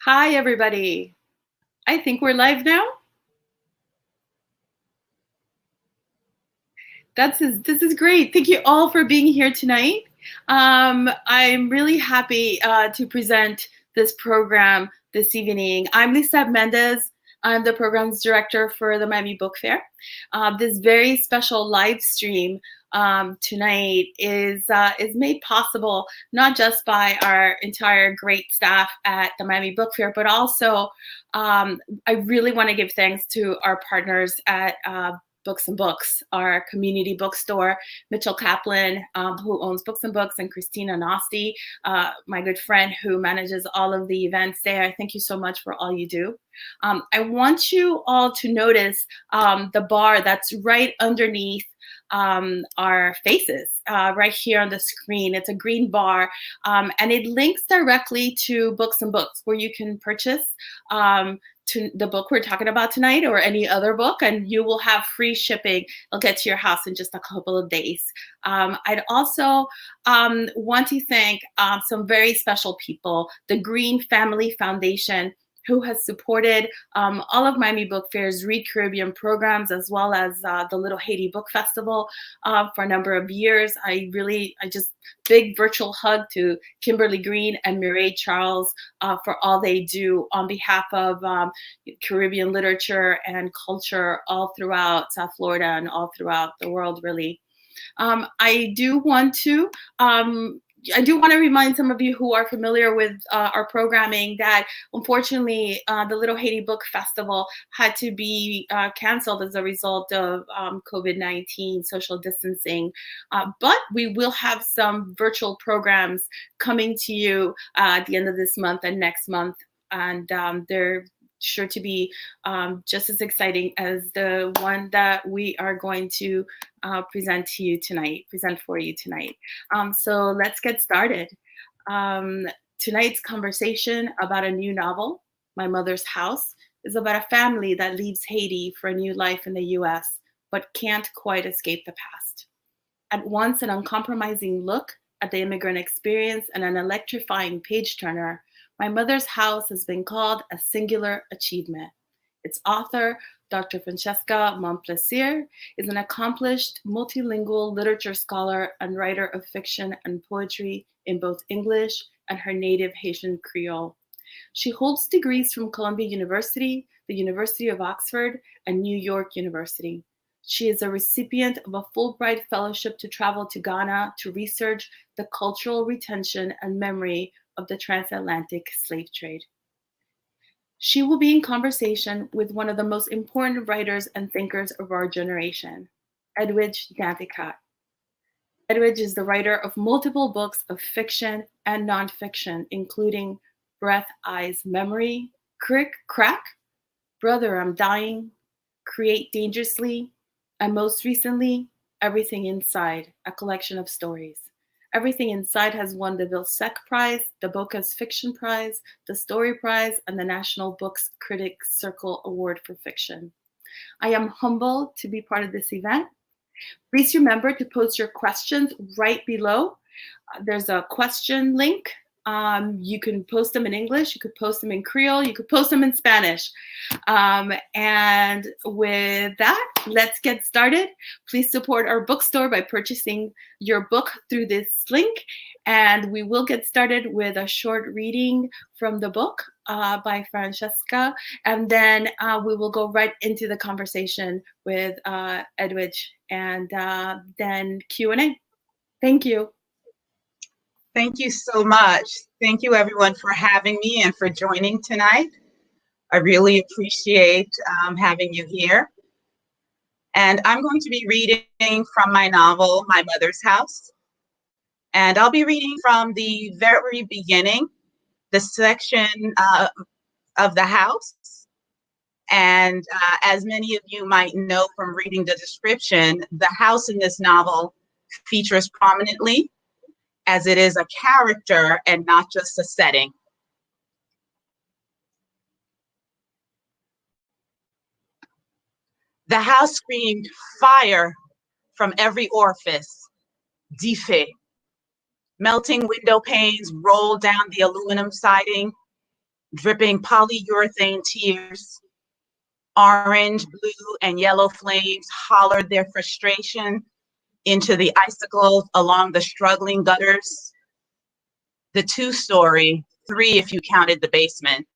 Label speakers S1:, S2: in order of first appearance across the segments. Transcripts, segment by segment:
S1: Hi, everybody. I think we're live now. This is great. Thank you all for being here tonight. I'm really happy to present this program this evening. I'm Lisa Mendez. I'm the programs director for the Miami Book Fair. This very special live stream tonight is made possible not just by our entire great staff at the Miami Book Fair, but also I really want to give thanks to our partners at Books and Books, our community bookstore, Mitchell Kaplan, who owns Books and Books, and Christina Nosti, my good friend who manages all of the events there. Thank you so much for all you do. I want you all to notice the bar that's right underneath our faces right here on the screen. It's a green bar, and it links directly to Books and Books, where you can purchase to the book we're talking about tonight or any other book, and you will have free shipping. It'll get to your house in just a couple of days. I'd also want to thank some very special people, the Green Family Foundation, who has supported all of Miami Book Fair's Read Caribbean programs, as well as the Little Haiti Book Festival for a number of years. I just big virtual hug to Kimberly Green and Mireille Charles for all they do on behalf of Caribbean literature and culture all throughout South Florida and all throughout the world, really. I do want to remind some of you who are familiar with our programming that unfortunately the Little Haiti Book Festival had to be canceled as a result of COVID-19 social distancing. But we will have some virtual programs coming to you at the end of this month and next month. And they're sure to be just as exciting as the one that we are going to present for you tonight. So let's get started. Tonight's conversation about a new novel, My Mother's House, is about a family that leaves Haiti for a new life in the US, but can't quite escape the past. At once an uncompromising look at the immigrant experience and an electrifying page-turner, My Mother's House has been called a singular achievement. Its author, Dr. Francesca Momplaisir, is an accomplished multilingual literature scholar and writer of fiction and poetry in both English and her native Haitian Creole. She holds degrees from Columbia University, the University of Oxford, and New York University. She is a recipient of a Fulbright Fellowship to travel to Ghana to research the cultural retention and memory of the transatlantic slave trade. She will be in conversation with one of the most important writers and thinkers of our generation, Edwidge Danticat. Edwidge is the writer of multiple books of fiction and nonfiction, including Breath, Eyes, Memory, Crick, Crack, Brother, I'm Dying, Create Dangerously, and most recently, Everything Inside, a collection of stories. Everything Inside has won the Vilsack Prize, the Bocas Fiction Prize, the Story Prize, and the National Books Critics Circle Award for Fiction. I am humbled to be part of this event. Please remember to post your questions right below. There's a question link. You can post them in English, you could post them in Creole, you could post them in Spanish. And with that, let's get started. Please support our bookstore by purchasing your book through this link. And we will get started with a short reading from the book by Francesca. And then we will go right into the conversation with Edwidge and then Q&A. Thank you.
S2: Thank you so much. Thank you, everyone, for having me and for joining tonight. I really appreciate having you here. And I'm going to be reading from my novel, My Mother's House. And I'll be reading from the very beginning, the section of the house. And as many of you might know from reading the description, the house in this novel features prominently, as it is a character and not just a setting. The house screamed fire from every orifice, defait. Melting window panes rolled down the aluminum siding. dripping polyurethane tears. Orange, blue, and yellow flames hollered their frustration into the icicles along the struggling gutters. The two-story, three if you counted the basement,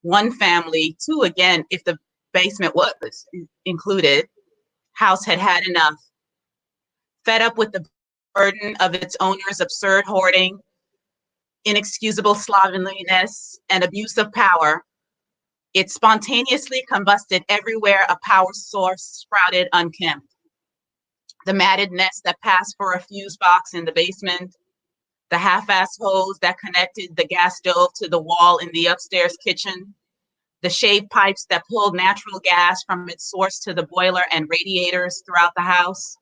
S2: one family, two again if the basement was included, house had had enough. Fed up with the burden of its owner's absurd hoarding, inexcusable slovenliness, and abuse of power, it spontaneously combusted everywhere a power source sprouted unkempt. The matted nest that passed for a fuse box in the basement, the half-assed hose that connected the gas stove to the wall in the upstairs kitchen, the shaved pipes that pulled natural gas from its source to the boiler and radiators throughout the house,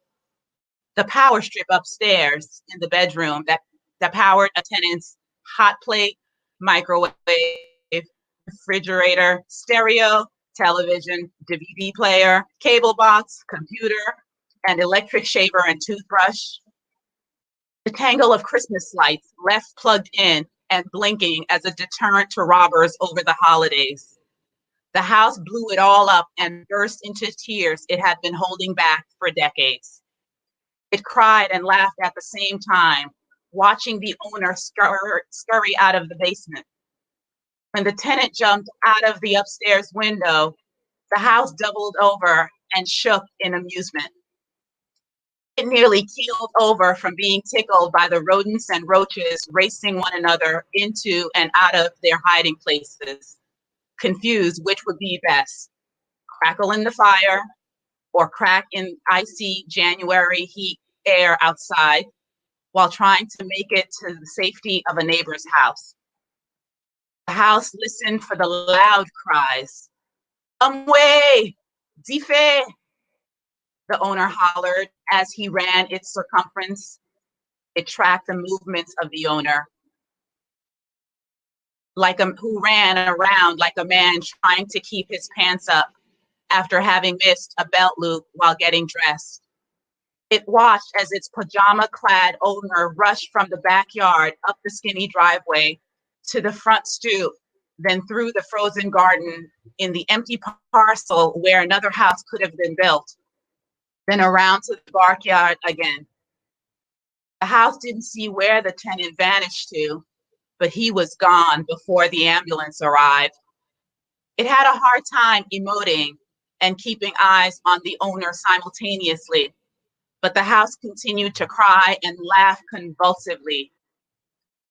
S2: the power strip upstairs in the bedroom that powered a tenant's hot plate, microwave, refrigerator, stereo, television, DVD player, cable box, computer, and electric shaver and toothbrush. The tangle of Christmas lights left plugged in and blinking as a deterrent to robbers over the holidays. The house blew it all up and burst into tears it had been holding back for decades. It cried and laughed at the same time, watching the owner scurry out of the basement. When the tenant jumped out of the upstairs window, the house doubled over and shook in amusement. It nearly keeled over from being tickled by the rodents and roaches racing one another into and out of their hiding places, confused which would be best, crackle in the fire or crack in icy January heat air outside while trying to make it to the safety of a neighbor's house. The house listened for the loud cries. Amway! Dife! The owner hollered as he ran its circumference. It tracked the movements of the owner, who ran around like a man trying to keep his pants up after having missed a belt loop while getting dressed. It watched as its pajama-clad owner rushed from the backyard up the skinny driveway to the front stoop, then through the frozen garden in the empty parcel where another house could have been built, then around to the backyard again. The house didn't see where the tenant vanished to, but he was gone before the ambulance arrived. It had a hard time emoting and keeping eyes on the owner simultaneously, but the house continued to cry and laugh convulsively.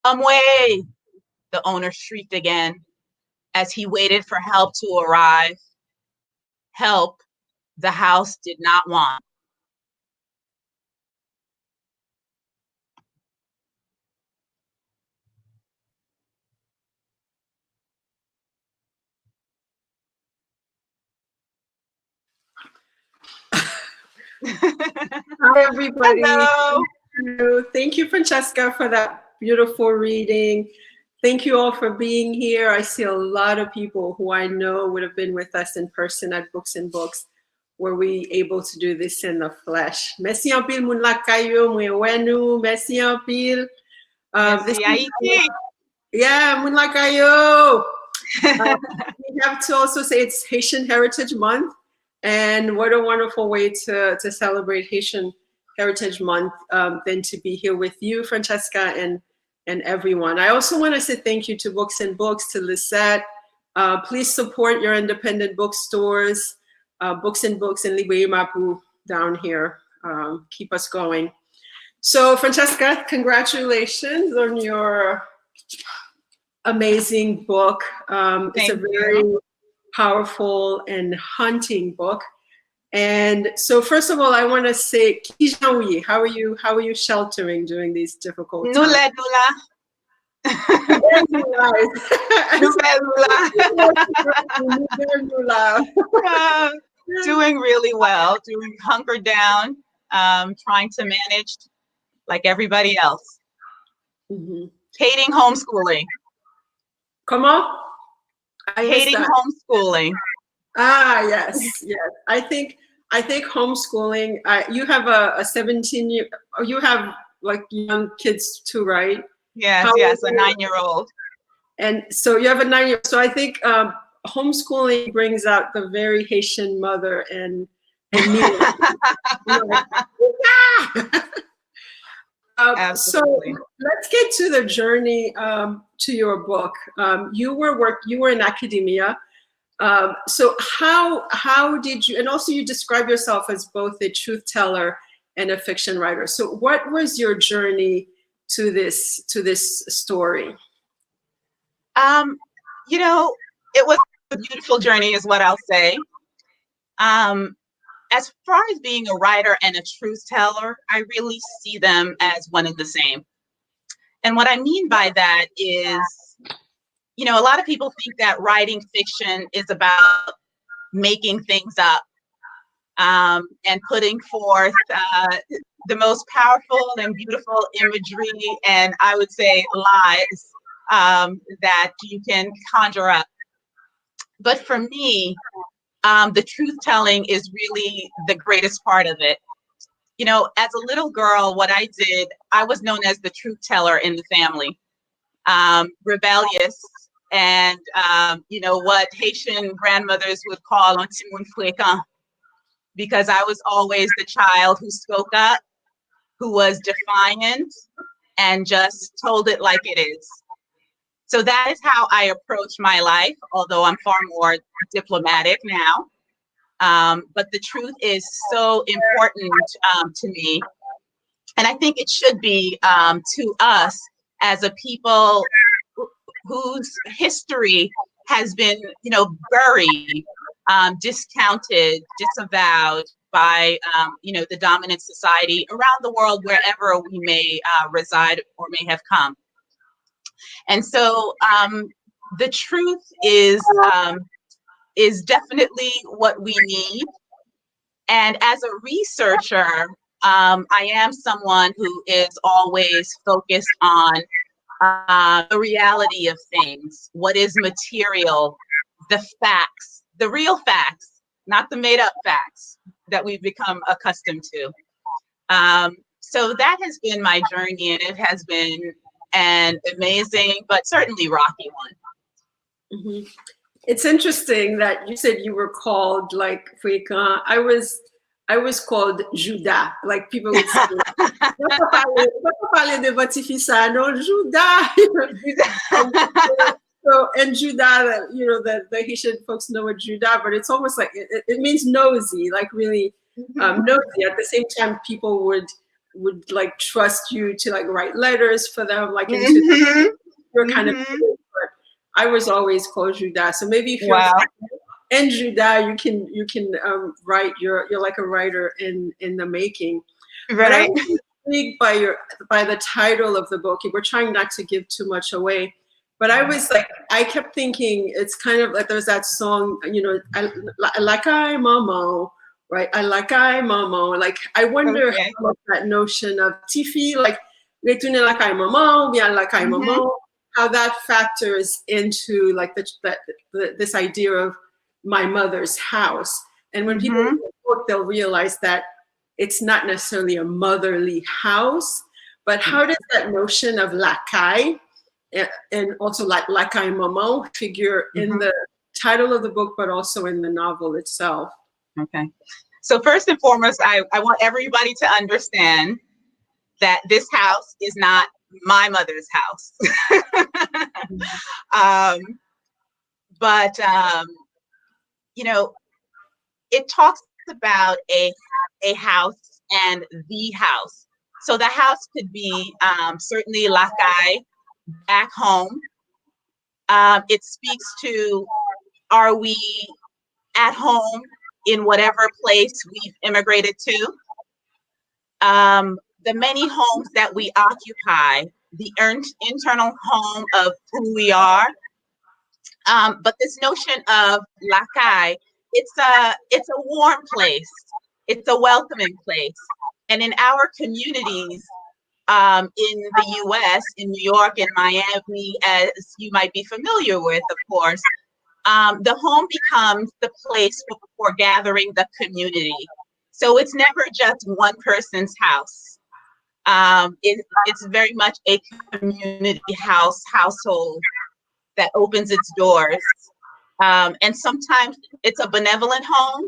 S2: Amway! The owner shrieked again as he waited for help to arrive. Help the house did not want.
S3: Hi, everybody.
S2: Hello.
S3: Thank you, Francesca, for that beautiful reading. Thank you all for being here. I see a lot of people who I know would have been with us in person at Books and Books. Were we able to do this in the flesh? Merci en pile, moun lakayo, mwen wenu. Merci en pile. Yeah, moun lakayo. We have to also say it's Haitian Heritage Month. And what a wonderful way to celebrate Haitian Heritage Month than to be here with you, Francesca, and everyone. I also want to say thank you to Books and Books, to Lisette. Please support your independent bookstores, Books and Books and Librairie Mapu down here. Keep us going. So, Francesca, congratulations on your amazing book. It's a very powerful and haunting book. And so first of all, I want to say, how are you sheltering during these difficult times?
S2: Doing really well, doing hunkered down, trying to manage like everybody else.
S3: Mm-hmm.
S2: Hating homeschooling.
S3: Come on.
S2: Hating homeschooling.
S3: Ah, yes. I think homeschooling. You have a 17-year. You have like young kids too, right?
S2: Yes, a 9-year-old.
S3: And so you have a 9-year-old. So I think homeschooling brings out the very Haitian mother and me. So let's get to the journey to your book. You were in academia. So how did you, and also you describe yourself as both a truth teller and a fiction writer. So what was your journey to this story?
S2: You know, it was a beautiful journey is what I'll say. As far as being a writer and a truth teller, I really see them as one and the same. And what I mean by that is, you know, a lot of people think that writing fiction is about making things up and putting forth the most powerful and beautiful imagery, and I would say lies that you can conjure up. But for me, the truth telling is really the greatest part of it. You know, as a little girl, what I did, I was known as the truth teller in the family, rebellious, and you know, what Haitian grandmothers would call un petit moun fréquent, because I was always the child who spoke up, who was defiant, and just told it like it is. So that is how I approach my life, although I'm far more diplomatic now. But the truth is so important to me. And I think it should be to us as a people whose history has been, you know, buried, discounted, disavowed by, you know, the dominant society around the world, wherever we may reside or may have come. And so the truth is definitely what we need. And as a researcher, I am someone who is always focused on the reality of things, what is material, the facts, the real facts, not the made up facts that we've become accustomed to. So that has been my journey, and it has been an amazing, but certainly rocky one.
S3: Mm-hmm. It's interesting that you said you were called like fréquent. I was called Judas. Like people would say, So, and Judas, you know, the Haitian folks know what Judas, but it's almost like it means nosy, like really nosy. At the same time, people would like trust you to like write letters for them, like into your kind of. But I was always called Judas. So maybe if you're and Judas, you can write. You're like a writer in the making.
S2: Right.
S3: But I was intrigued by the title of the book. We're trying not to give too much away. But I was like, I kept thinking it's kind of like there's that song, you know, I like I mama, right? I like I mama. Like I wonder how much that notion of Tiffy, like retourner like I mama, bien like I mama, how that factors into like this idea of my mother's house. And when people read the book, they'll realize that it's not necessarily a motherly house, but how does that notion of lakai and also like lakai mama figure in the title of the book, but also in the novel itself?
S2: Okay. So first and foremost, I want everybody to understand that this house is not my mother's house. But you know, it talks about a house and the house. So the house could be certainly lakai, back home. It speaks to, are we at home in whatever place we've immigrated to? The many homes that we occupy, the internal home of who we are. But this notion of lakai, it's a warm place. It's a welcoming place. And in our communities, in the US, in New York and Miami, as you might be familiar with, of course, the home becomes the place for gathering the community. So it's never just one person's house. It's very much a community household that opens its doors. And sometimes it's a benevolent home,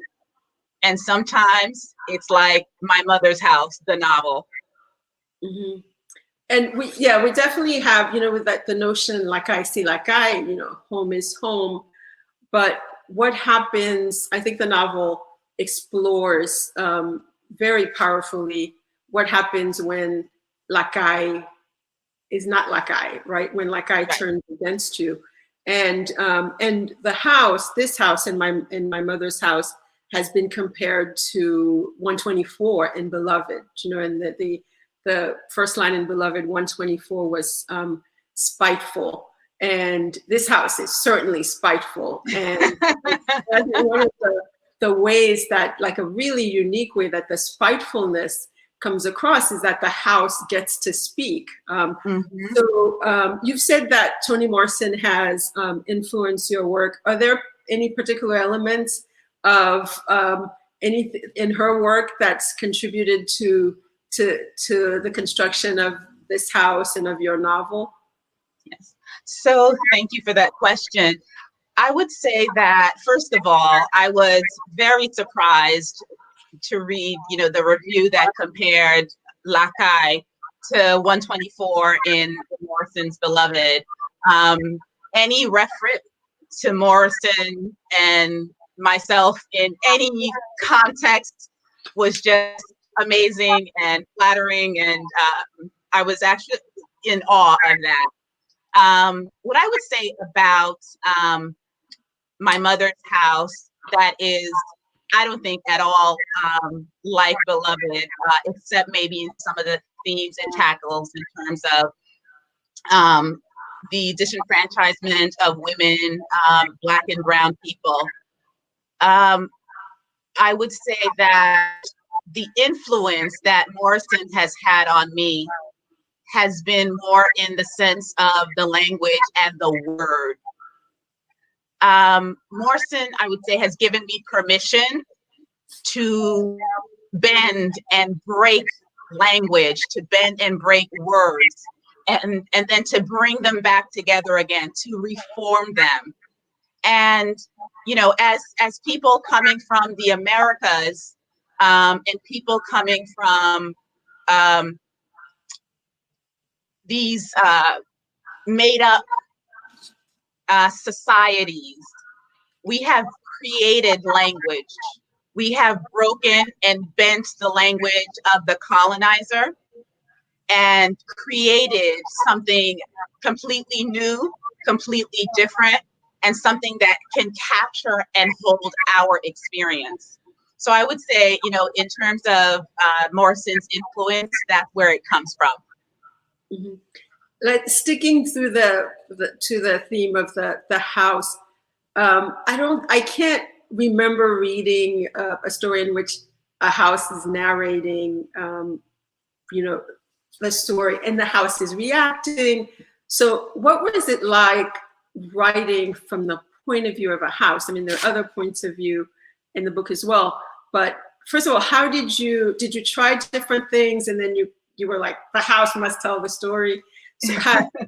S2: and sometimes it's like my mother's house, the novel.
S3: Mm-hmm. And we definitely have, with that, the notion, like I see, like I, home is home. But what happens, I think the novel explores very powerfully what happens when Lakai is not Lakai, right? When Lakai turns against you. And the house, this house and my mother's house has been compared to 124 in Beloved, and the first line in Beloved, 124 was spiteful. And this house is certainly spiteful. And one of the ways that, like a really unique way that the spitefulness comes across is that the house gets to speak. So you've said that Toni Morrison has influenced your work. Are there any particular elements of anything in her work that's contributed to the construction of this house and of your novel?
S2: Yes. So thank you for that question. I would say that, first of all, I was very surprised to read, the review that compared Lakai to 124 in Morrison's Beloved. Any reference to Morrison and myself in any context was just amazing and flattering, and I was actually in awe of that. What I would say about my mother's house, that is, I don't think at all like Beloved, except maybe in some of the themes it tackles in terms of the disenfranchisement of women, Black and brown people. I would say that the influence that Morrison has had on me has been more in the sense of the language and the word. Morrison, I would say, has given me permission to bend and break language, to bend and break words, and then to bring them back together again, to reform them. And, as people coming from the Americas, and people coming from these made up societies, we have created language. We have broken and bent the language of the colonizer and created something completely new, completely different, and something that can capture and hold our experience. So I would say, in terms of Morrison's influence, that's where it comes from.
S3: Mm-hmm. Like sticking through to the theme of the house, I can't remember reading a story in which a house is narrating, the story and the house is reacting. So what was it like writing from the point of view of a house? I mean, there are other points of view in the book as well, but first of all, how did you try different things, and then you were like, the house must tell the story? So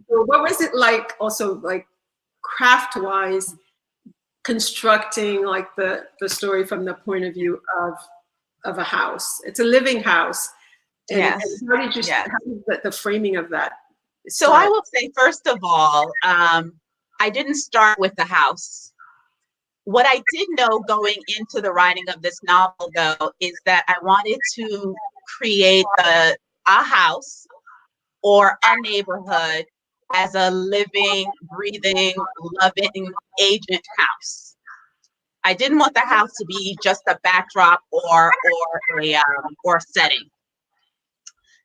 S3: what was it like, also like craft-wise, constructing like the story from the point of view of a house? It's a living house. And,
S2: yes.
S3: And how did you, how did the framing of that
S2: start? So I will say, first of all, I didn't start with the house. What I did know going into the writing of this novel, though, is that I wanted to create a house or a neighborhood as a living, breathing, loving agent house. I didn't want the house to be just a backdrop or a setting.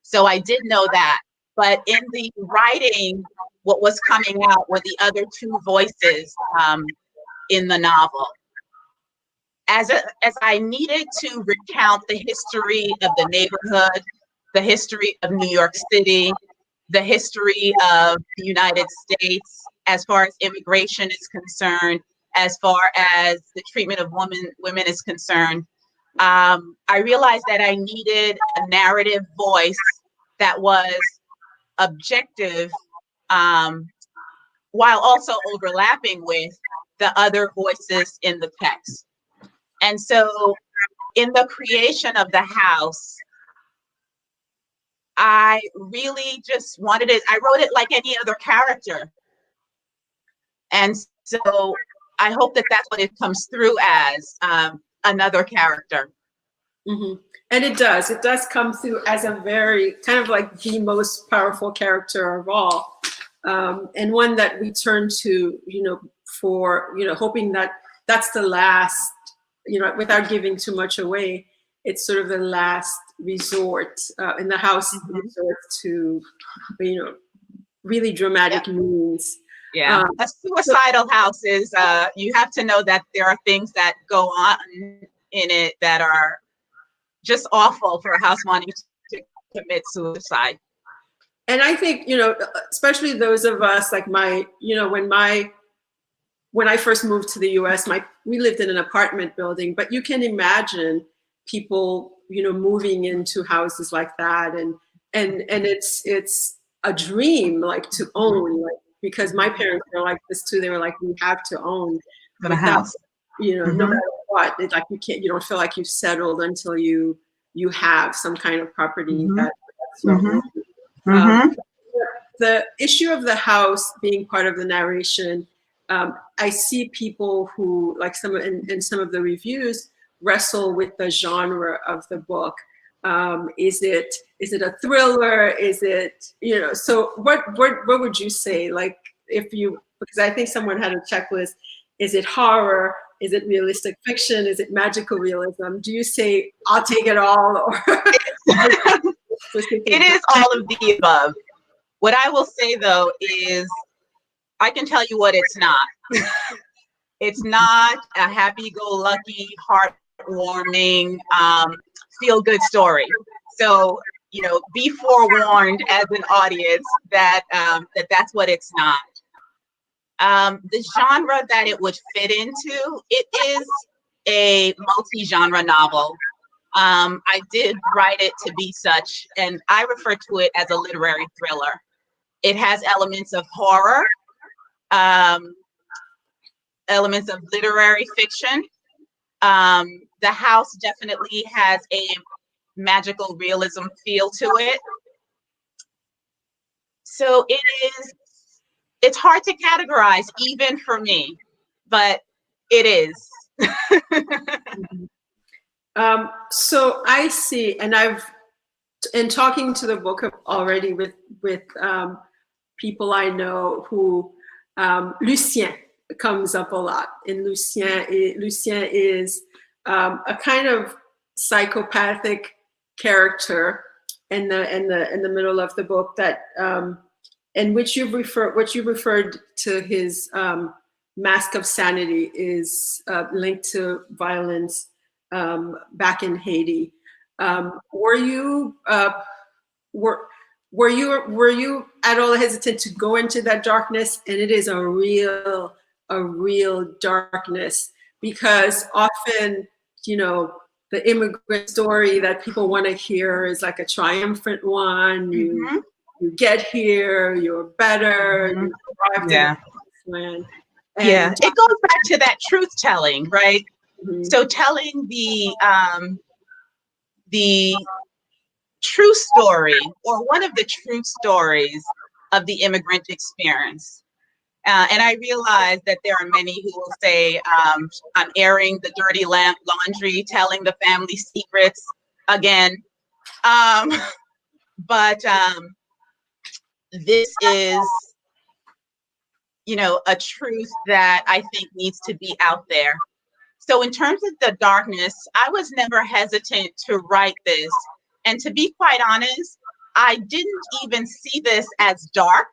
S2: So I did know that. But in the writing, what was coming out were the other two voices in the novel. As I needed to recount the history of the neighborhood, the history of New York City, the history of the United States, as far as immigration is concerned, as far as the treatment of women is concerned, I realized that I needed a narrative voice that was objective, while also overlapping with the other voices in the text. And so in the creation of the house, I really just wanted it, I wrote it like any other character. And so I hope that that's what it comes through as, another character.
S3: Mm-hmm. And it does come through as a very kind of like the most powerful character of all. And one that we turn to, for, hoping that that's the last, without giving too much away, it's sort of the last resort in the house, resort to, really dramatic means.
S2: Yeah, a suicidal house is, you have to know that there are things that go on in it that are just awful for a house wanting to commit suicide.
S3: And I think, especially those of us like when I first moved to the US, we lived in an apartment building, but you can imagine people, moving into houses like that. And it's a dream, like to own, like, because my parents were like this too. They were like, we have to own
S2: the house,
S3: no matter what. It's like you don't feel like you've settled until you have some kind of property that's your own. The issue of the house being part of the narration, I see people who, like in some of the reviews, wrestle with the genre of the book. Is it a thriller? Is it, so what would you say? Like, because I think someone had a checklist. Is it horror? Is it realistic fiction? Is it magical realism? Do you say, I'll take it all? Or
S2: it is all of the above. What I will say though is, I can tell you what it's not. It's not a happy-go-lucky, heartwarming, feel-good story. So, be forewarned as an audience that that's what it's not. The genre that it would fit into, it is a multi-genre novel. I did write it to be such, and I refer to it as a literary thriller. It has elements of horror, elements of literary fiction. The house definitely has a magical realism feel to it. So it's hard to categorize even for me, but it is.
S3: So I see, and in talking to the book already with people I know who, Lucien comes up a lot. And Lucien is a kind of psychopathic character in the middle of the book that, in which you referred to his mask of sanity is linked to violence back in Haiti. Were you at all hesitant to go into that darkness? And it is a real darkness, because often, the immigrant story that people want to hear is like a triumphant one. You get here, you're better, you arrived in the land. And
S2: it goes back to that truth telling, right? So telling the true story, or one of the true stories of the immigrant experience. And I realize that there are many who will say, I'm airing the dirty laundry, telling the family secrets again. But this is, a truth that I think needs to be out there. So in terms of the darkness, I was never hesitant to write this. And to be quite honest, I didn't even see this as dark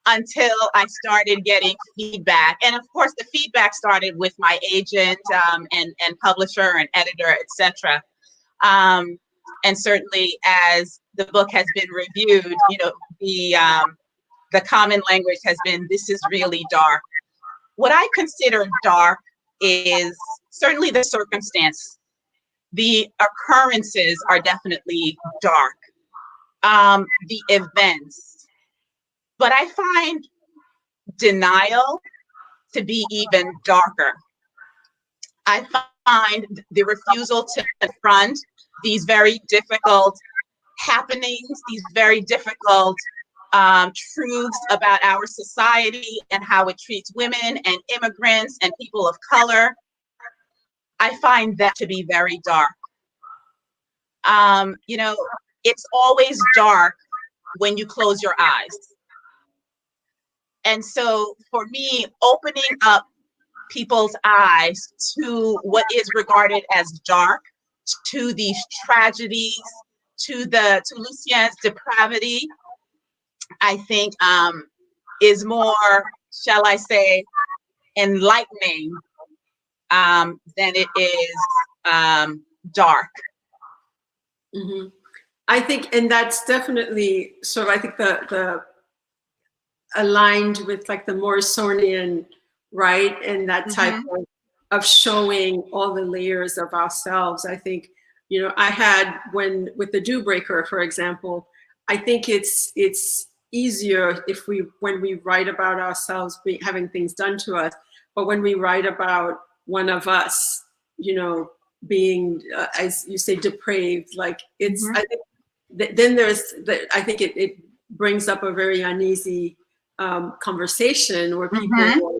S2: until I started getting feedback. And of course, the feedback started with my agent and publisher and editor, etc. And certainly as the book has been reviewed, the common language has been, this is really dark. What I consider dark is certainly the circumstance. The occurrences are definitely dark. The events. But I find denial to be even darker. I find the refusal to confront these very difficult happenings, these very difficult truths about our society and how it treats women and immigrants and people of color. I find that to be very dark. You know, it's always dark when you close your eyes. And so for me, opening up people's eyes to what is regarded as dark, to these tragedies, to Lucien's depravity, I think is more, shall I say, enlightening than it is dark.
S3: Mm-hmm. I think, and that's definitely sort of, I think the aligned with like the Morrisonian, right? And that type of showing all the layers of ourselves. I think, you know, I had with the Dew Breaker, for example, I think it's easier when we write about ourselves having things done to us, but when we write about one of us, you know, being, as you say, depraved, like it's, I think then there's, I think it brings up a very uneasy conversation where people,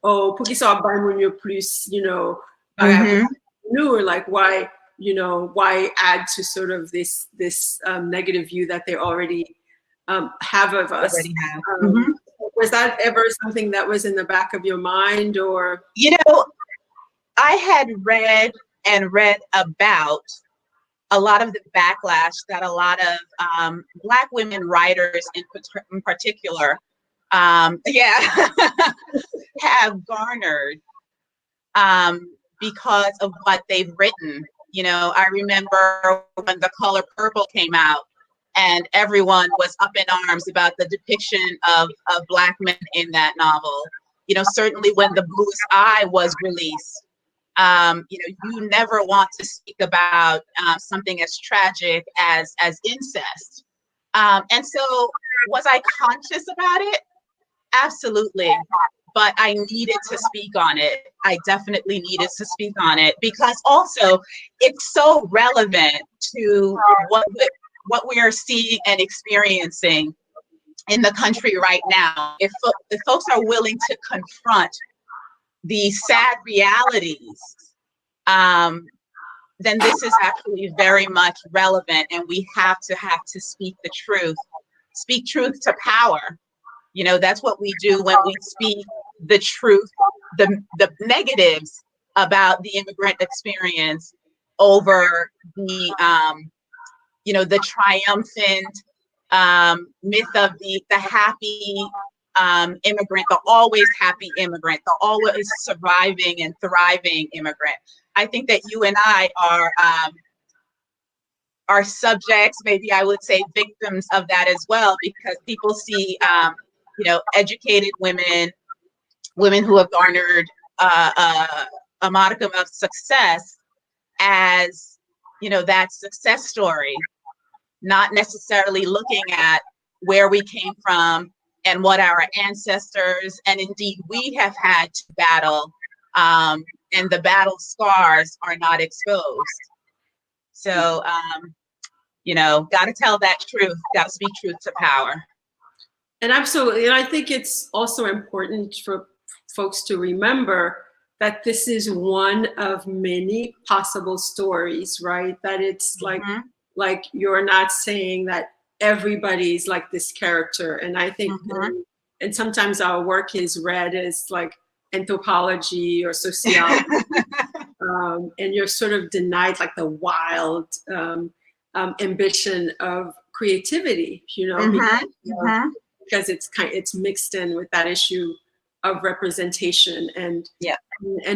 S3: oh, pour qu'ils soient harmonieux plus, you know, or like why, you know, why add to sort of this negative view that they already have of us. Was that ever something that was in the back of your mind, or?
S2: You know, I had read about a lot of the backlash that a lot of Black women writers in particular, have garnered because of what they've written. You know, I remember when The Color Purple came out and everyone was up in arms about the depiction of Black men in that novel. You know, certainly when The Bluest Eye was released, you know, you never want to speak about something as tragic as incest. And so was I conscious about it? Absolutely. But I needed to speak on it. I definitely needed to speak on it because also it's so relevant to what we are seeing and experiencing in the country right now. If folks are willing to confront the sad realities, then this is actually very much relevant, and we have to speak the truth. Speak truth to power. You know, that's what we do when we speak the truth, the negatives about the immigrant experience over the, you know, the triumphant myth of the happy immigrant, the always happy immigrant, the always surviving and thriving immigrant. I think that you and I are subjects, maybe I would say victims of that as well, because people see, you know, educated women who have garnered a modicum of success as, you know, that success story, not necessarily looking at where we came from and what our ancestors and indeed we have had to battle, and the battle scars are not exposed. So, you know, got to tell that truth, got to speak truth to power.
S3: And absolutely, and I think it's also important for folks to remember that this is one of many possible stories, right? That it's like you're not saying that everybody's like this character. And I think, and sometimes our work is read as like anthropology or sociology, and you're sort of denied like the wild ambition of creativity, you know, because it's mixed in with that issue of representation, and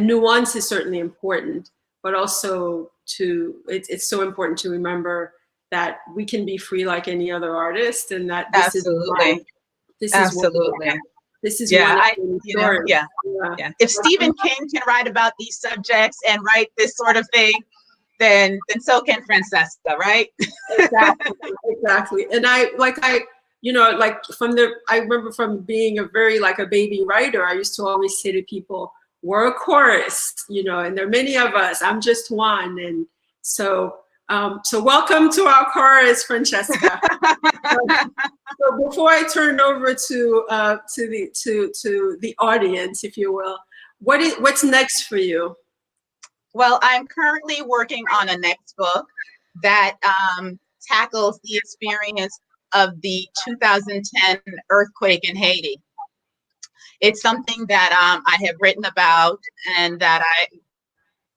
S3: nuance is certainly important, but also it's so important to remember that we can be free like any other artist, and that this is
S2: If Stephen King can write about these subjects and write this sort of thing, then so can Francesca, right?
S3: Exactly. And I you know, like I remember from being a baby writer, I used to always say to people, we're a chorus, you know, and there are many of us, I'm just one. And so, so welcome to our chorus, Francesca. So before I turn over to the audience, if you will, what's next for you?
S2: Well, I'm currently working on a next book that tackles the experience of the 2010 earthquake in Haiti. It's something that I have written about and that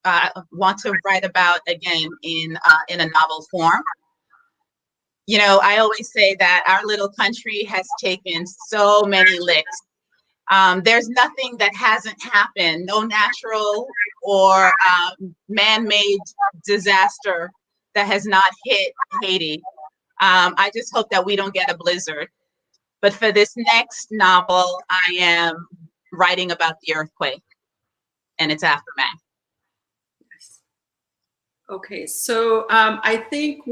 S2: I want to write about again in a novel form. You know, I always say that our little country has taken so many licks. There's nothing that hasn't happened, no natural or man-made disaster that has not hit Haiti. I just hope that we don't get a blizzard. But for this next novel, I am writing about the earthquake and its aftermath.
S3: Okay, so I think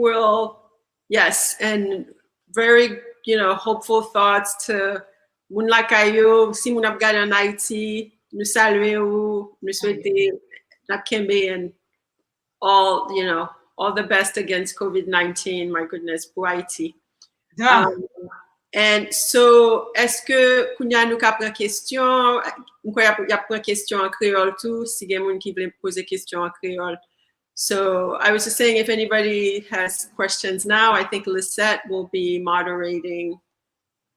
S3: yes, and very, you know, hopeful thoughts to moun la kayo, si moun ap gade en Haiti, nou salue ou, nou souhaite nap kembe, and all, you know, all the best against COVID-19, my goodness, pour Haiti.
S2: Yeah.
S3: And so, est-ce que kounya nou ka pran question, mwen ya pran question en créole tout, si gen moun ki vle pose question en créole. So I was just saying, if anybody has questions now, I think Lisette will be moderating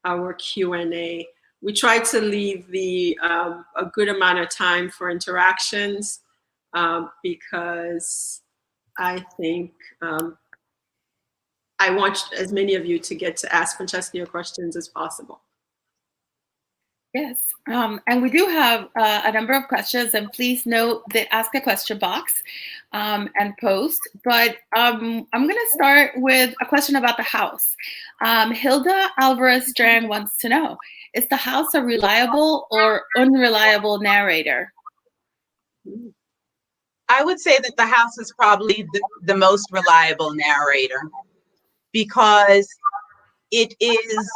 S3: our Q&A. We try to leave a good amount of time for interactions because I think I want as many of you to get to ask Francesca your questions as possible.
S1: Yes, and we do have a number of questions, and please note the ask a question box and post. But I'm going to start with a question about the house. Hilda Alvarez-Strang wants to know, is the house a reliable or unreliable narrator?
S2: I would say that the house is probably the most reliable narrator because it is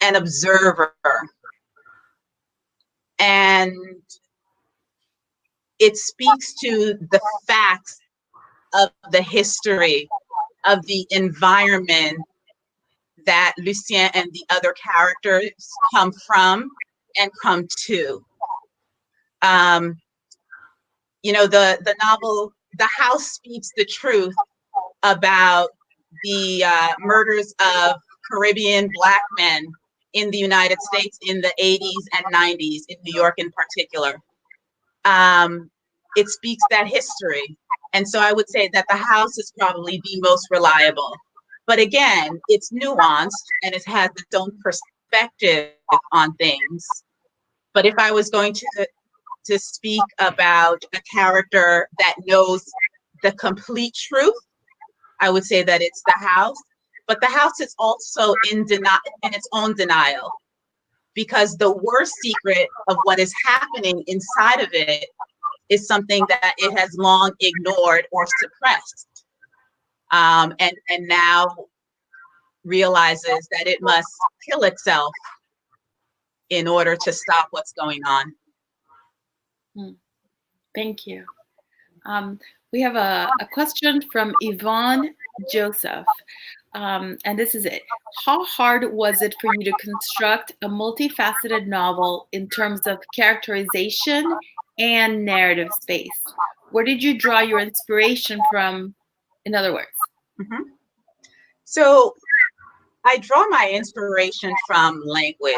S2: an observer, and it speaks to the facts of the history of the environment that Lucien and the other characters come from and come to. You know, the novel, The House, speaks the truth about the murders of Caribbean Black men in the United States in the 80s and 90s, in New York in particular. It speaks that history. And so I would say that The House is probably the most reliable. But again, it's nuanced and it has its own perspective on things. But if I was going to speak about a character that knows the complete truth, I would say that it's The House. But The House is also in its own denial, because the worst secret of what is happening inside of it is something that it has long ignored or suppressed, and now realizes that it must kill itself in order to stop what's going on.
S1: Thank you. We have a question from Yvonne Joseph. And this is it. How hard was it for you to construct a multifaceted novel in terms of characterization and narrative space? Where did you draw your inspiration from, in other words?
S2: Mm-hmm. So I draw my inspiration from language.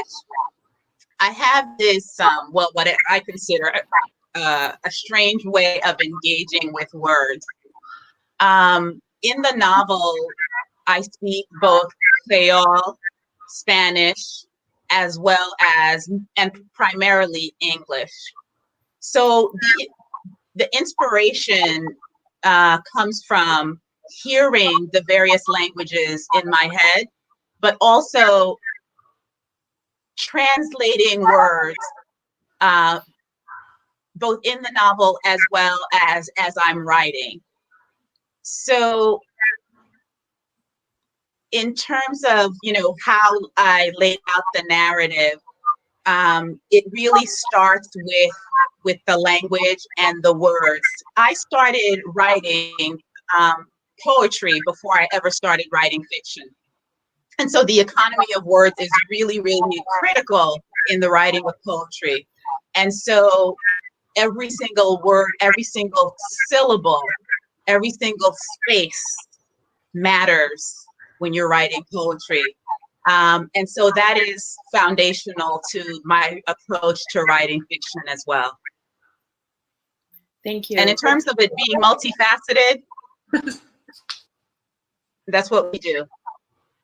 S2: I have this, what I consider a strange way of engaging with words. In the novel, I speak both Creole, Spanish, as well as, and primarily English. So the inspiration comes from hearing the various languages in my head, but also translating words, both in the novel as well as I'm writing. So in terms of, how I laid out the narrative, it really starts with the language and the words. I started writing poetry before I ever started writing fiction. And so the economy of words is really, really critical in the writing of poetry. And so every single word, every single syllable, every single space matters when you're writing poetry. And so that is foundational to my approach to writing fiction as well.
S1: Thank you.
S2: And in terms of it being multifaceted, that's what we do.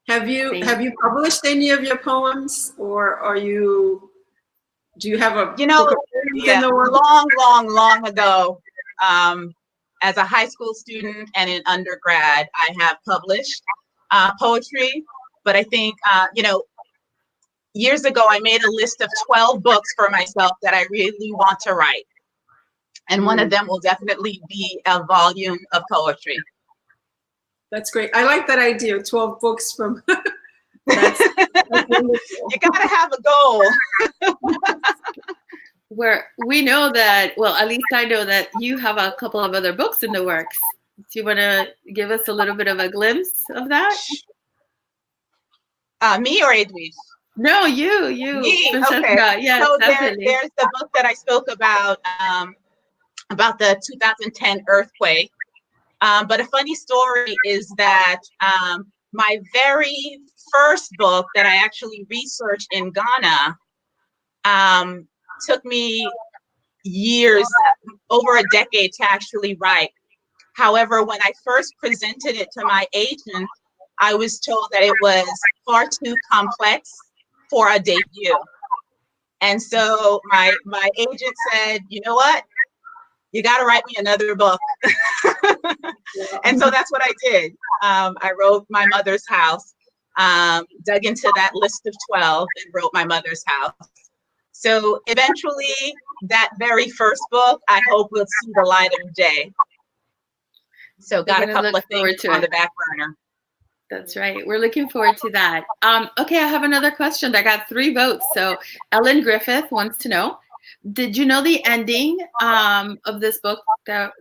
S3: Have you published any of your poems, or do you have a book of poems in the world?
S2: Long ago, as a high school student and in undergrad, I have published poetry. But I think, years ago, I made a list of 12 books for myself that I really want to write. And one of them will definitely be a volume of poetry.
S3: That's great. I like that idea, 12 books from... that's
S2: you gotta have a goal.
S1: Where we know that, well, at least I know that you have a couple of other books in the works. Do you want to give us a little bit of a glimpse of that?
S2: Me or Edwidge?
S1: No, you.
S2: Me,
S1: Francesca.
S2: okay.
S1: Yes,
S2: so
S1: definitely.
S2: there's the book that I spoke about the 2010 earthquake. But a funny story is that my very first book that I actually researched in Ghana took me years, over a decade to actually write. However, when I first presented it to my agent, I was told that it was far too complex for a debut. And so my agent said, you know what? You got to write me another book. And so that's what I did. I wrote My Mother's House, dug into that list of 12 and wrote My Mother's House. So eventually that very first book, I hope will see the light of day. So got a couple of things on the back burner.
S1: That's right. We're looking forward to that. Okay, I have another question. I got 3 votes. So Ellen Griffith wants to know, did you know the ending of this book that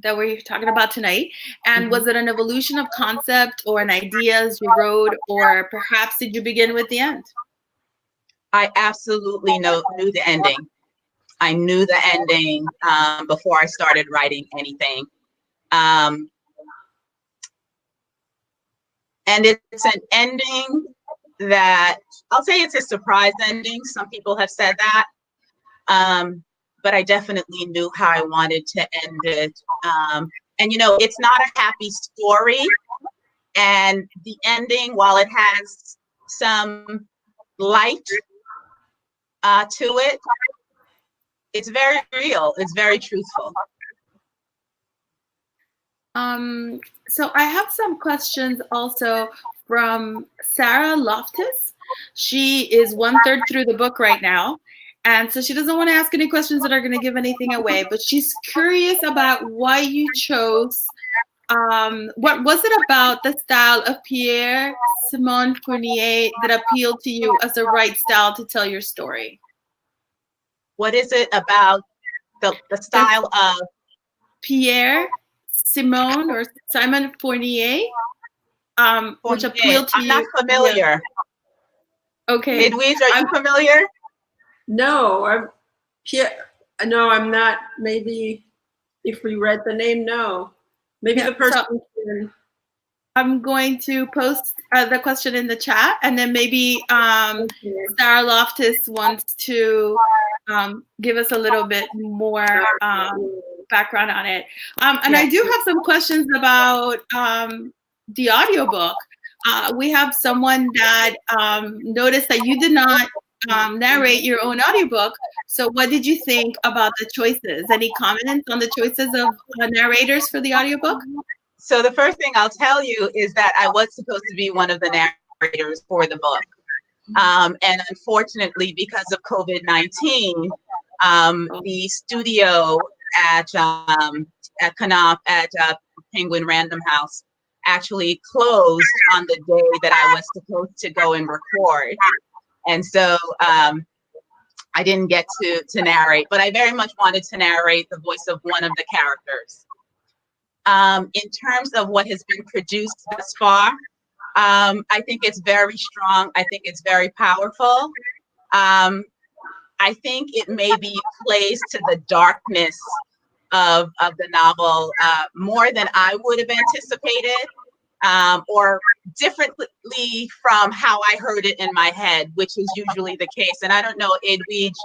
S1: we're talking about tonight? And was it an evolution of concept or an idea as you wrote, or perhaps did you begin with the end?
S2: I absolutely knew the ending. I knew the ending before I started writing anything. And it's an ending that, I'll say it's a surprise ending. Some people have said that. But I definitely knew how I wanted to end it. And, it's not a happy story. And the ending, while it has some light to it, it's very real. It's very truthful.
S1: So I have some questions also from Sarah Loftus. She is 1/3 through the book right now. And so she doesn't want to ask any questions that are going to give anything away, but she's curious about why you chose, what was it about the style of Pierre Simon Fournier that appealed to you as the right style to tell your story?
S2: What is it about the style of
S1: Pierre Simon or Simon Fournier, which appealed to you?
S2: I'm not familiar.
S1: Okay.
S2: Edwidge, are you familiar?
S3: No, I'm not. Maybe if we read the name, no. Maybe the person can.
S1: I'm going to post the question in the chat, and then maybe Sarah Loftus wants to give us a little bit more background on it. And I do have some questions about the audiobook. We have someone that noticed that you did not narrate your own audiobook. So what did you think about the choices? Any comments on the choices of narrators for the audiobook?
S2: So the first thing I'll tell you is that I was supposed to be one of the narrators for the book. And unfortunately, because of COVID-19, the studio at Knopf at Penguin Random House actually closed on the day that I was supposed to go and record. And so I didn't get to narrate, but I very much wanted to narrate the voice of one of the characters. In terms of what has been produced thus far, I think it's very strong. I think it's very powerful. I think it maybe plays to the darkness of the novel more than I would have anticipated, or differently from how I heard it in my head, which is usually the case. And I don't know, Edwidge,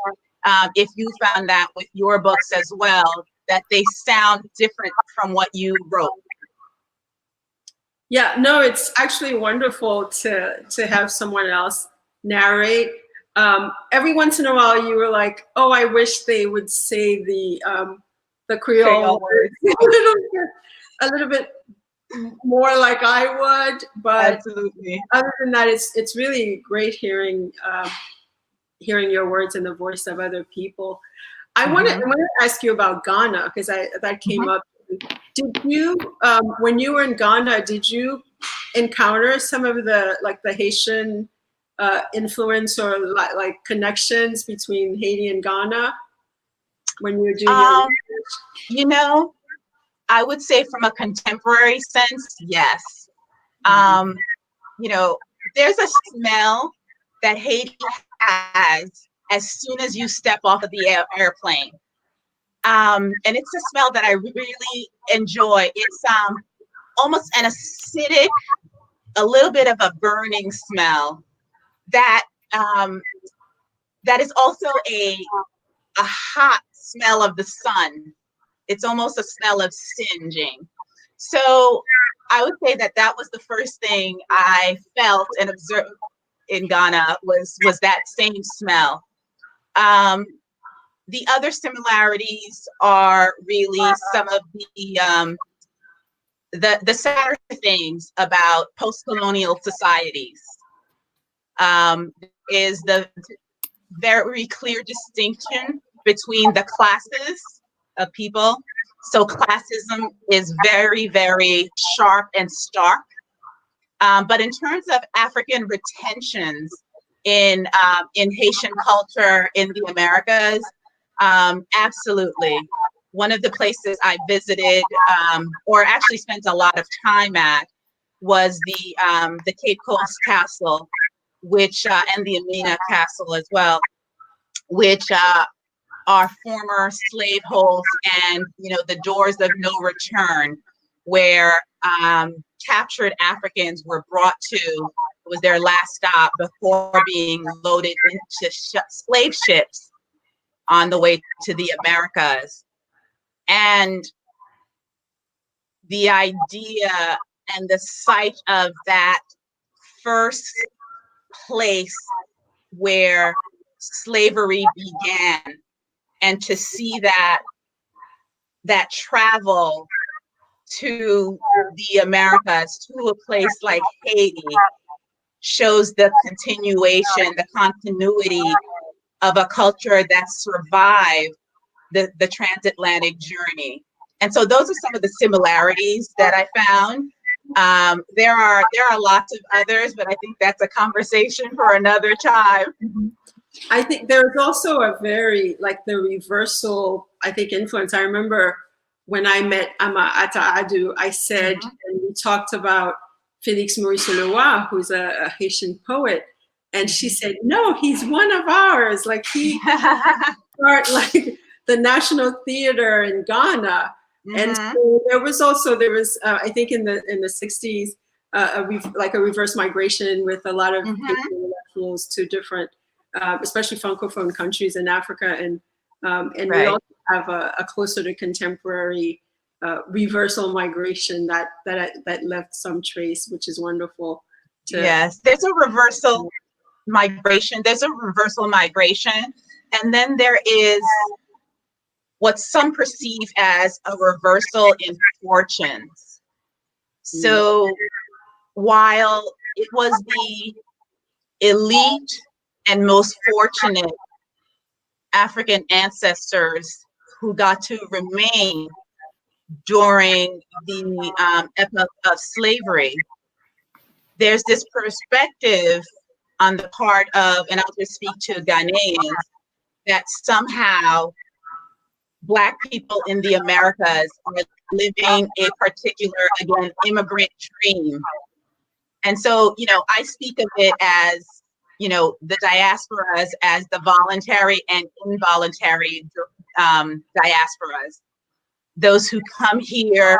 S2: if you found that with your books as well, that they sound different from what you wrote.
S3: Yeah, no, it's actually wonderful to have someone else narrate. Every once in a while, you were like, "Oh, I wish they would say the Creole words a little bit more like I would." But
S2: absolutely,
S3: other than that, it's really great hearing your words in the voice of other people. I want to ask you about Ghana, because that came up. Did you, when you were in Ghana, did you encounter some of the Haitian influence or like connections between Haiti and Ghana when you were doing your research?
S2: You know, I would say from a contemporary sense, yes. You know, there's a smell that Haiti has as soon as you step off of the airplane. And it's a smell that I really enjoy. It's almost an acidic, a little bit of a burning smell that that is also a hot smell of the sun. It's almost a smell of singeing. So I would say that that was the first thing I felt and observed in Ghana was that same smell. The other similarities are really some of the sadder things about post-colonial societies. Is the very clear distinction between the classes of people. So classism is very, very sharp and stark. But in terms of African retentions in Haitian culture in the Americas, absolutely. One of the places I visited, or actually spent a lot of time at, was the Cape Coast Castle, which and the Amina Castle as well, which are former slave holds and the doors of no return, where captured Africans were brought to. It was their last stop before being loaded into slave ships on the way to the Americas. And the idea and the sight of that first place where slavery began, and to see that travel to the Americas, to a place like Haiti, shows the continuation, the continuity of a culture that survived the transatlantic journey. And so those are some of the similarities that I found. There are lots of others, but I think that's a conversation for another time.
S3: I think there's also a very, the reversal, I think, influence. I remember when I met Ama Ata Adu, I said, and we talked about Félix Maurice Leroy, who's a Haitian poet, and she said, no, he's one of ours. Like, he started the National Theater in Ghana. And so there was I think in the 60s, a reverse migration with a lot of intellectuals to different, especially Francophone countries in Africa. And we also have a closer to contemporary reversal migration that left some trace, which is wonderful.
S2: Yes, there's a reversal migration. And then there is what some perceive as a reversal in fortunes. So while it was the elite and most fortunate African ancestors who got to remain during the epoch of slavery, there's this perspective on the part of, and I'll just speak to Ghanaians, that somehow Black people in the Americas are living a particular, again, immigrant dream. And so, I speak of it as, the diasporas as the voluntary and involuntary diasporas. Those who come here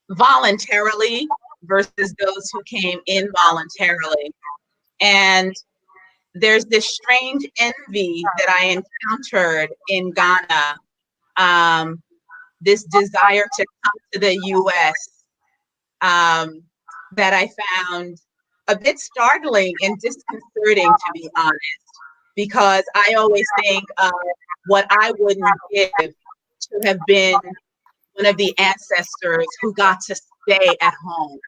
S2: voluntarily versus those who came involuntarily. And there's this strange envy that I encountered in Ghana, this desire to come to the US, that I found a bit startling and disconcerting, to be honest, because I always think of what I wouldn't give to have been one of the ancestors who got to stay at home.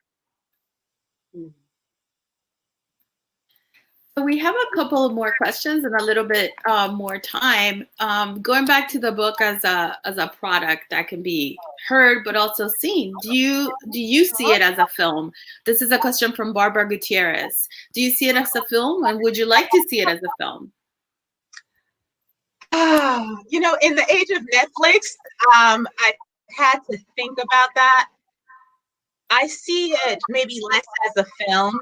S1: So we have a couple of more questions and a little bit more time. Going back to the book as a product that can be heard but also seen. Do you see it as a film? This is a question from Barbara Gutierrez. Do you see it as a film, and would you like to see it as a film?
S2: In the age of Netflix, I had to think about that. I see it maybe less as a film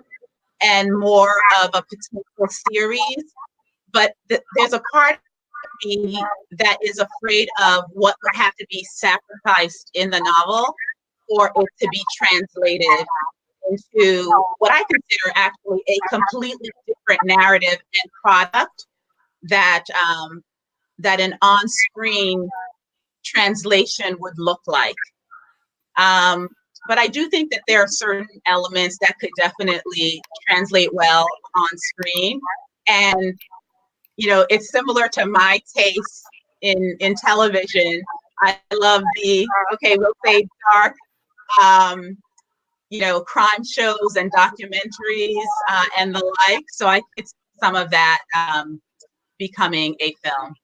S2: and more of a potential series, but there's a part of me that is afraid of what would have to be sacrificed in the novel for it to be translated into what I consider actually a completely different narrative and product that an on-screen translation would look like. But I do think that there are certain elements that could definitely translate well on screen. And, it's similar to my taste in television. I love we'll say dark, crime shows and documentaries and the like. So I think it's some of that becoming a film.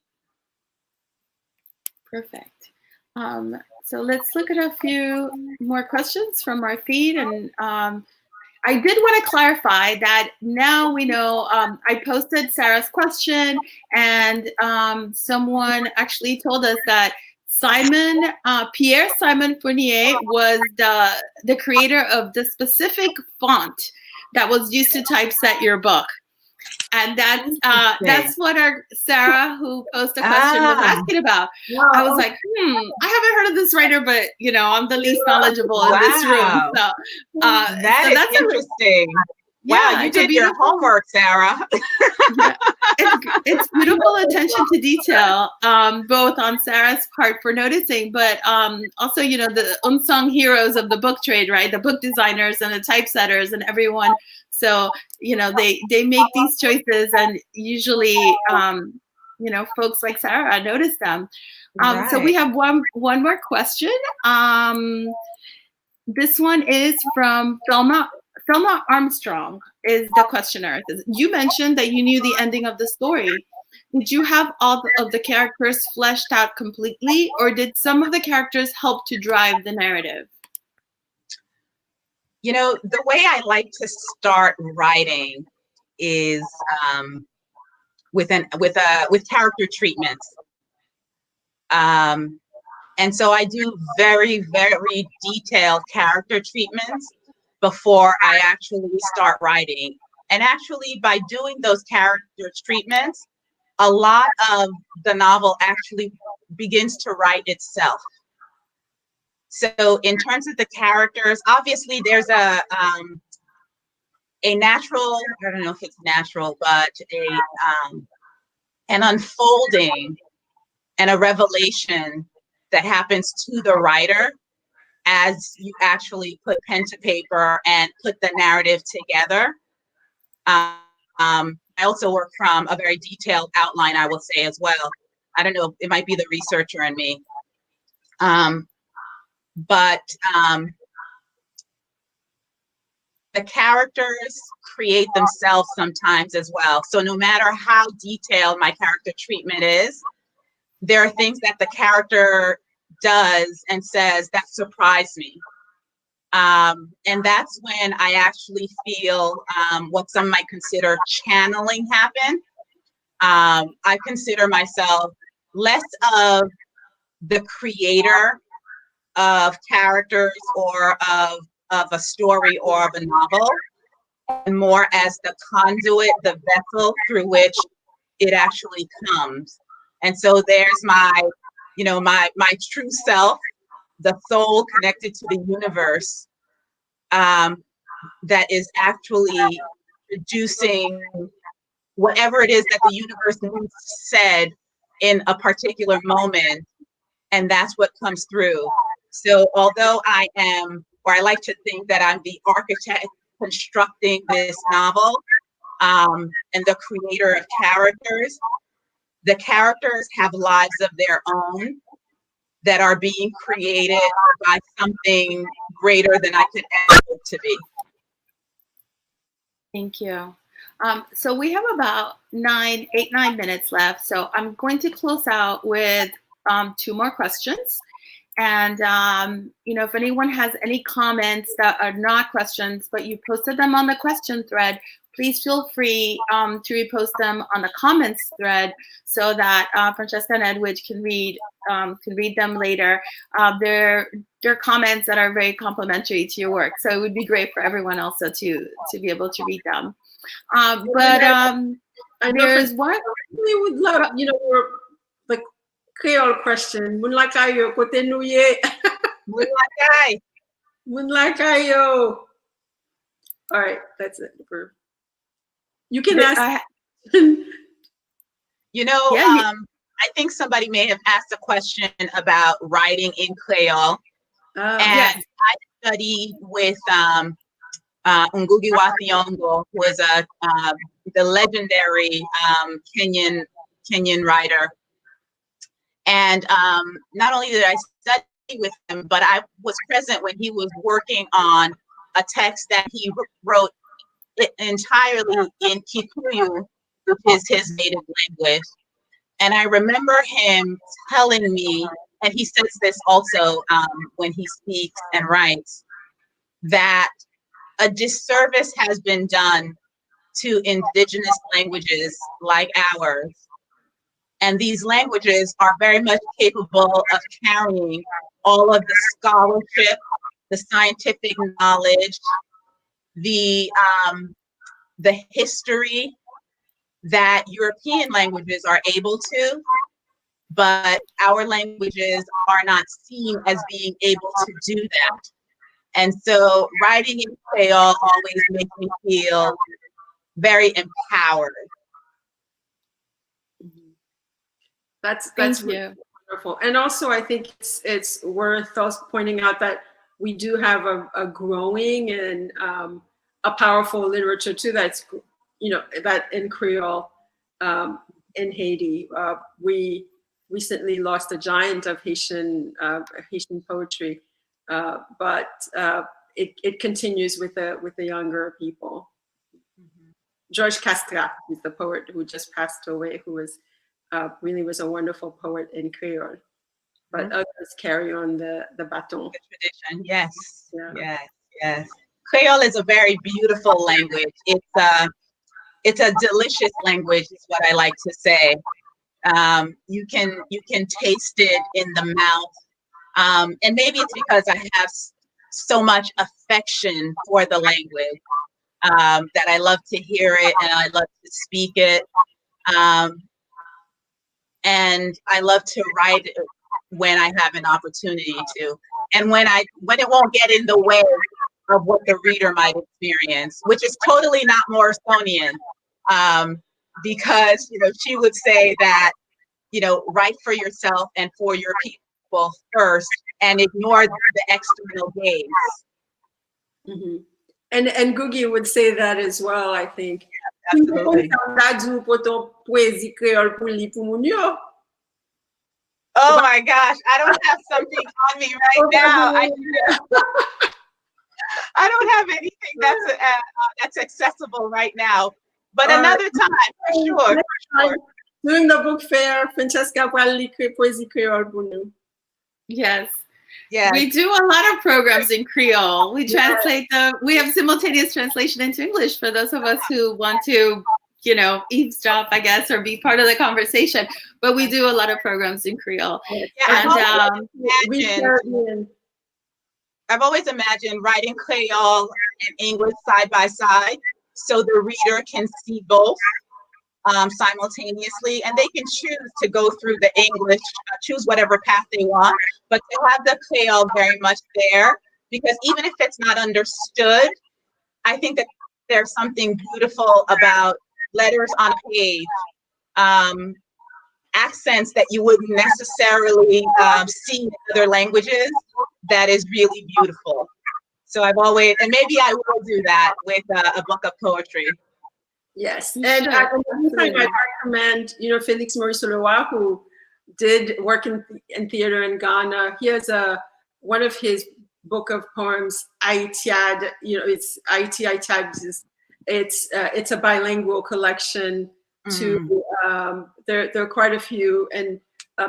S1: Perfect. So let's look at a few more questions from our feed. And I did want to clarify that now we know, I posted Sarah's question, and someone actually told us that Pierre Simon Fournier was the creator of the specific font that was used to typeset your book. And that's what our Sarah, who posted a question, was asking about. Wow. I was like, I haven't heard of this writer, but I'm the least knowledgeable in this room. So
S2: that's interesting. Wow, you did your homework, Sarah.
S1: Yeah. It's beautiful attention to detail, both on Sarah's part for noticing, but also, the unsung heroes of the book trade, right? The book designers and the typesetters and everyone. So, they make these choices, and usually, folks like Sarah notice them. Right. So we have one more question. This one is from Thelma Armstrong is the questioner. You mentioned that you knew the ending of the story. Did you have all of the characters fleshed out completely, or did some of the characters help to drive the narrative?
S2: The way I like to start writing is with character treatments. And so I do very, very detailed character treatments before I actually start writing. And actually, by doing those character treatments, a lot of the novel actually begins to write itself. So in terms of the characters, obviously there's a natural, I don't know if it's natural, but an unfolding and a revelation that happens to the writer as you actually put pen to paper and put the narrative together. I also work from a very detailed outline, I will say, as well. I don't know, it might be the researcher in me. But the characters create themselves sometimes as well. So no matter how detailed my character treatment is, there are things that the character does and says, that surprised me. And that's when I actually feel what some might consider channeling happen. I consider myself less of the creator of characters or of a story or of a novel, and more as the conduit, the vessel through which it actually comes. And so there's my, my true self, the soul connected to the universe, that is actually producing whatever it is that the universe needs said in a particular moment, and that's what comes through. So although I like to think that I'm the architect constructing this novel, and the creator of characters, the characters have lives of their own that are being created by something greater than I could ever hope to be.
S1: Thank you. So we have about 9 minutes left. So I'm going to close out with 2 more questions. And, if anyone has any comments that are not questions, but you posted them on the question thread, please feel free to repost them on the comments thread so that Francesca and Edwidge can read them later. They're comments that are very complimentary to your work. So it would be great for everyone also to be able to read them. There's one.
S3: We would love, the Creole question. Moonlight kayo, kote nuye. Moonlight kayo. All right, that's it. You can ask.
S2: I think somebody may have asked a question about writing in Creole. And
S1: yes.
S2: I studied with Ngugi wa Thiong'o, who is the legendary Kenyan writer. And not only did I study with him, but I was present when he was working on a text that he wrote entirely in Kikuyu, which is his native language. And I remember him telling me, and he says this also when he speaks and writes, that a disservice has been done to indigenous languages like ours. And these languages are very much capable of carrying all of the scholarship, the scientific knowledge, the history that European languages are able to, but our languages are not seen as being able to do that. And so writing in Creole always makes me feel very empowered.
S3: That's really wonderful. And also, I think it's worth us pointing out that we do have a growing and a powerful literature too. That's that in Creole in Haiti. We recently lost a giant of Haitian poetry, but it continues with the younger people. Mm-hmm. Georges Castrat is the poet who just passed away, who was really was a wonderful poet in Creole. But others carry on the baton.
S2: The tradition, yes, yeah. yes. Creole is a very beautiful language. It's a delicious language, is what I like to say. You can taste it in the mouth, and maybe it's because I have so much affection for the language that I love to hear it and I love to speak it, and I love to write it when I have an opportunity to, and when it won't get in the way of what the reader might experience, which is totally not Morrisonian, because she would say that write for yourself and for your people first, and ignore the external gaze.
S3: Mm-hmm. And Ngugi would say that as well, I think.
S2: Yeah, absolutely. Oh my gosh, I don't have something on me right now. I don't have anything that's accessible right now, but another time, for sure.
S3: During the book fair, Francesca will écrire poésie créole pour nous.
S1: Yes.
S2: Yes.
S1: We do a lot of programs in Creole. We translate them. We have simultaneous translation into English for those of us who want to, you know, eavesdrop, I guess, or be part of the conversation. But we do a lot of programs in Creole.
S2: Yeah,
S1: And
S2: I've always imagined writing Creole and English side by side so the reader can see both simultaneously, and they can choose to go through the English, choose whatever path they want, but to have the Creole very much there, because even if it's not understood, I think that there's something beautiful about letters on a page, accents that you wouldn't necessarily see in other languages, that is really beautiful. So I've always, and maybe I will do that with a book of poetry.
S3: Yes, and I recommend, you know, Felix Maurice Leroy, who did work in theater in Ghana. He has one of his book of poems, Aitiad. You know, it's Aitiad. It's a bilingual collection. There are quite a few, and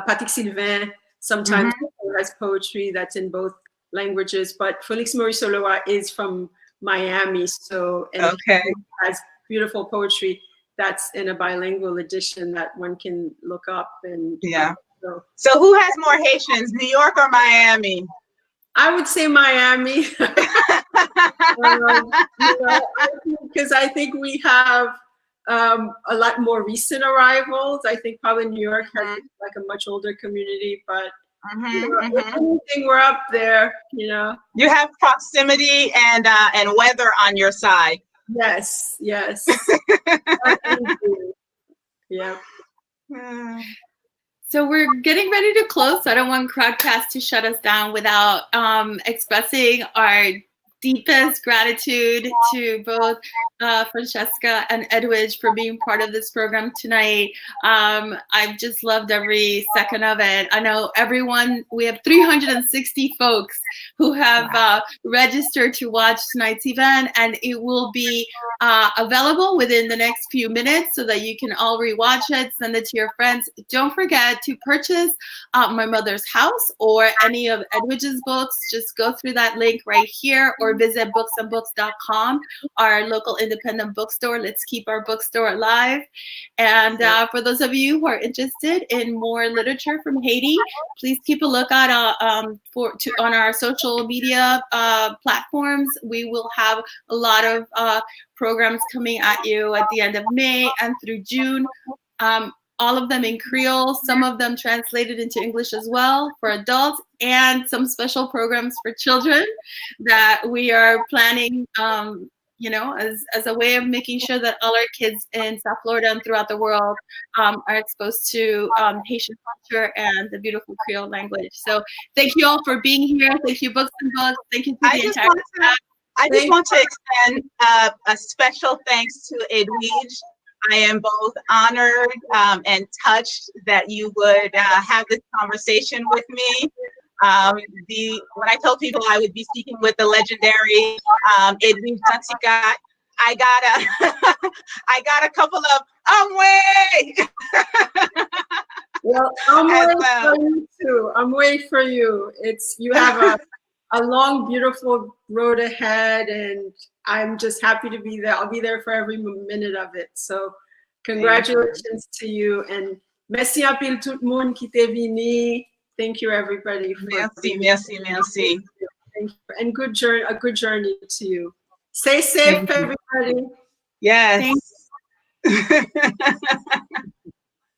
S3: Patrick Sylvain sometimes has poetry that's in both languages. But Felix Maurice Leroy is from Miami, so he has beautiful poetry that's in a bilingual edition that one can look up. And
S2: so who has more Haitians, New York or Miami?
S3: I would say Miami, because I think we have a lot more recent arrivals. I think probably New York has like a much older community, but if anything, we're up there. You know,
S2: you have proximity and weather on your side.
S3: Yes. Yeah.
S1: So we're getting ready to close. So I don't want Crowdcast to shut us down without expressing our deepest gratitude to both Francesca and Edwidge for being part of this program tonight. I've just loved every second of it. I know everyone, we have 360 folks who have registered to watch tonight's event, and it will be available within the next few minutes so that you can all rewatch it, send it to your friends. Don't forget to purchase My Mother's House or any of Edwidge's books. Just go through that link right here, or visit booksandbooks.com, our local independent bookstore. Let's keep our bookstore alive. And for those of you who are interested in more literature from Haiti, please keep a lookout on our social media platforms. We will have a lot of programs coming at you at the end of May and through June. All of them in Creole, some of them translated into English as well for adults, and some special programs for children that we are planning, you know, as a way of making sure that all our kids in South Florida and throughout the world are exposed to Haitian culture and the beautiful Creole language. So thank you all for being here. Thank you, Books and Books. Thank you to the entire staff.
S2: I just want to extend a special thanks to Edwidge. I am both honored and touched that you would have this conversation with me. When I told people I would be speaking with the legendary Edwidge Danticat, I got a couple of way.
S3: Well, I'm waiting for you too. I'm waiting for you. You have a long, beautiful road ahead, and I'm just happy to be there. I'll be there for every minute of it. So congratulations to you, and merci à pile tout le monde qui t'est venu. Thank you, everybody.
S2: Merci.
S3: Thank you. And a good journey to you. Stay safe, everybody.
S2: Yes.